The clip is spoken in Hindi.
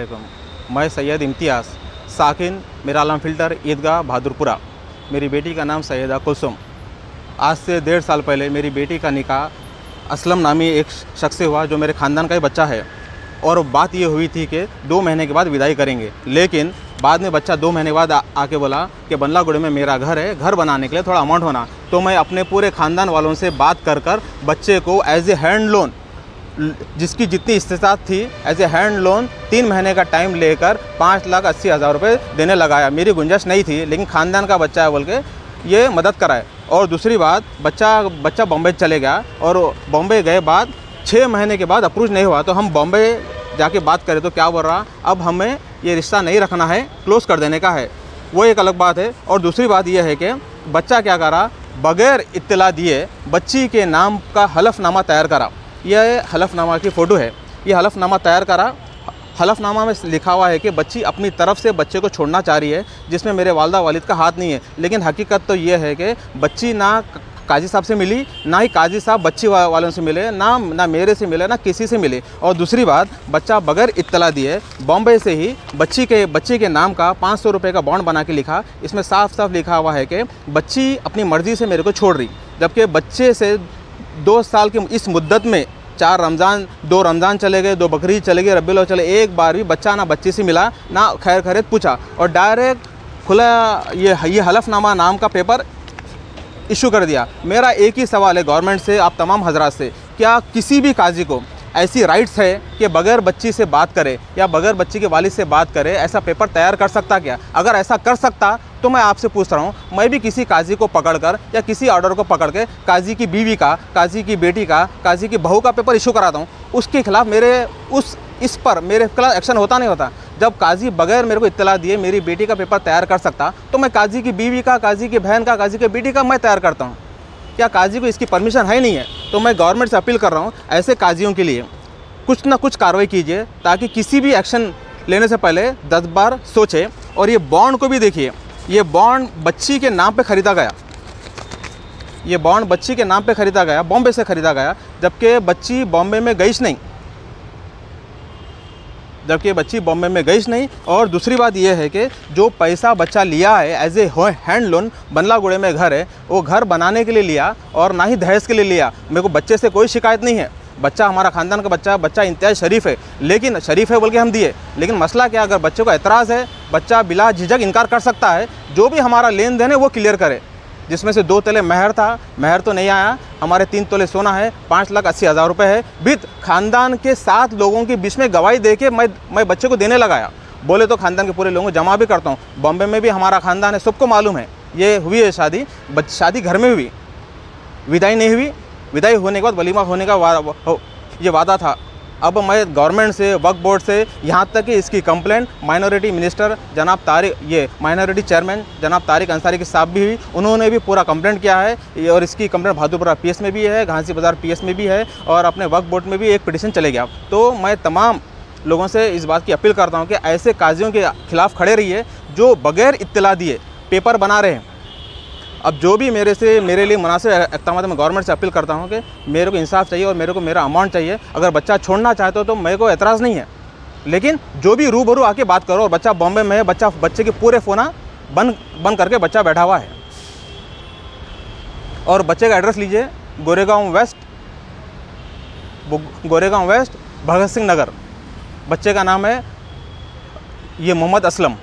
वालेकुम। मैं सैयद इम्तियाज़ साकिन मेरा आलम फ़िल्टर ईदगाह बहादुरपुरा। मेरी बेटी का नाम सैयदा कुलसुम। आज से 1.5 साल पहले मेरी बेटी का निकाह असलम नामी एक शख्स से हुआ जो मेरे ख़ानदान का ही बच्चा है। और बात ये हुई थी कि 2 महीने के बाद विदाई करेंगे, लेकिन बाद में बच्चा 2 महीने के बाद आके बोला कि बंदलागुड़े में मेरा घर है, घर बनाने के लिए थोड़ा अमाउंट होना। तो मैं अपने पूरे ख़ानदान वालों से बात कर बच्चे को एज ए हैंड लोन, जिसकी जितनी इस्तेताअत थी, एज ए हैंड लोन 3 महीने का टाइम लेकर 5,80,000 रुपये देने लगाया। मेरी गुंजाइश नहीं थी, लेकिन ख़ानदान का बच्चा है बोल के ये मदद कराए। और दूसरी बात, बच्चा बॉम्बे चले गया और बॉम्बे गए बाद 6 महीने के बाद अप्रूव नहीं हुआ। तो हम बॉम्बे जाके बात करें तो क्या बोल रहा, अब हमें ये रिश्ता नहीं रखना है, क्लोज़ कर देने का है। वो एक अलग बात है। और दूसरी बात यह है कि बच्चा क्या करा, बग़ैर इत्तला दिए बच्ची के नाम का हलफनामा तैयार करा। यह हलफनामा की फ़ोटो है। ये हलफनामा तैयार करा। हलफनामा में लिखा हुआ है कि बच्ची अपनी तरफ से बच्चे को छोड़ना चाह रही है, जिसमें मेरे वालिदा वालिद का हाथ नहीं है। लेकिन हकीकत तो ये है कि बच्ची ना काजी साहब से मिली, ना ही काजी साहब बच्ची वालों से मिले, ना मेरे से मिले, ना किसी से मिले। और दूसरी बात, बच्चा बगैर इत्तला दिए बॉम्बे से ही बच्ची के नाम का 500 रुपये का बॉन्ड बना के लिखा। इसमें साफ साफ लिखा हुआ है कि बच्ची अपनी मर्ज़ी से मेरे को छोड़ रही, जबकि बच्चे से 2 साल की इस मुद्दत में 2 रमज़ान चले गए, 2 बकरीद चले गए, रबीउल अव्वल चले, एक बार भी बच्चा ना बच्ची से मिला, ना खैर खैरियत पूछा। और डायरेक्ट खुला ये हलफनामा नाम का पेपर इशू कर दिया। मेरा एक ही सवाल है गवर्नमेंट से, आप तमाम हजरात से, क्या किसी भी काजी को ऐसी राइट्स है कि बगैर बच्ची से बात करे या बगैर बच्ची के वालिद से बात करे, ऐसा पेपर तैयार कर सकता क्या? अगर ऐसा कर सकता तो मैं आपसे पूछ रहा हूँ, मैं भी किसी काजी को पकड़कर या किसी ऑर्डर को पकड़ के काजी की बीवी का, काजी की बेटी का, काजी की बहू का पेपर इशू कराता हूँ। उसके खिलाफ इस पर मेरे खिलाफ एक्शन होता नहीं होता। जब काजी बगैर मेरे को इत्तला दिए मेरी बेटी का पेपर तैयार कर सकता, तो मैं काजी की बीवी का, काजी की बहन का, काजी की बेटी का मैं तैयार करता हूँ। क्या काजी को इसकी परमिशन है नहीं है? तो मैं गवर्नमेंट से अपील कर रहा हूँ, ऐसे काजियों के लिए कुछ ना कुछ कार्रवाई कीजिए, ताकि किसी भी एक्शन लेने से पहले 10 बार सोचें। और ये बॉन्ड को भी देखिए, ये बॉन्ड बच्ची के नाम पे ख़रीदा गया। ये बॉन्ड बच्ची के नाम पे ख़रीदा गया, बॉम्बे से ख़रीदा गया, जबकि बच्ची बॉम्बे में गई नहीं। और दूसरी बात यह है कि जो पैसा बच्चा लिया है एज ए हैंड लोन, बंदलागुड़े में घर है, वो घर बनाने के लिए लिया और ना ही दहेज के लिए लिया। मेरे को बच्चे से कोई शिकायत नहीं है। बच्चा हमारा ख़ानदान का बच्चा इंतहाई शरीफ है, लेकिन शरीफ है बोल के हम दिए। लेकिन मसला क्या, अगर बच्चे को एतराज़ है, बच्चा बिला झिझक इनकार कर सकता है। जो भी हमारा लेन देन है वो क्लियर करे, जिसमें से 2 तोले महर था, महर तो नहीं आया। हमारे 3 तोले सोना है, 5,80,000 रुपये है। बित ख़ानदान के 7 लोगों के बीच में गवाही दे के मैं बच्चे को देने लगाया। बोले तो ख़ानदान के पूरे लोगों को जमा भी करता हूँ। बॉम्बे में भी हमारा ख़ानदान है, सबको मालूम है। ये हुई है शादी घर में हुई, विदाई नहीं हुई। विदाई होने के बाद वलीमा होने का ये वादा था। अब मैं गवर्नमेंट से, वक्फ बोर्ड से, यहाँ तक कि इसकी कंप्लेंट माइनॉरिटी मिनिस्टर जनाब माइनॉरिटी चेयरमैन जनाब तारिक अंसारी के साथ भी हुई। उन्होंने भी पूरा कंप्लेंट किया है और इसकी कंप्लेंट बहादुरपुरा PS में भी है, घांसी बाज़ार PS में भी है, और अपने वक्फ बोर्ड में भी एक पिटीशन चले गया। तो मैं तमाम लोगों से इस बात की अपील करता हूँ कि ऐसे काजियों के खिलाफ़ खड़े रहिए जो बग़ैर इत्तला दिए पेपर बना रहे हैं। अब जो भी मेरे लिए मुनासिब इक़दाम, मैं गवर्नमेंट से अपील करता हूँ कि मेरे को इंसाफ चाहिए और मेरे को मेरा अमाउंट चाहिए। अगर बच्चा छोड़ना चाहते हो तो मेरे को एतराज़ नहीं है, लेकिन जो भी रूबरू आके बात करो। और बच्चा बॉम्बे में है, बच्चे के पूरे फ़ोन बंद करके बच्चा बैठा हुआ है। और बच्चे का एड्रेस लीजिए, गोरेगांव वेस्ट, भगत सिंह नगर। बच्चे का नाम है ये मोहम्मद असलम।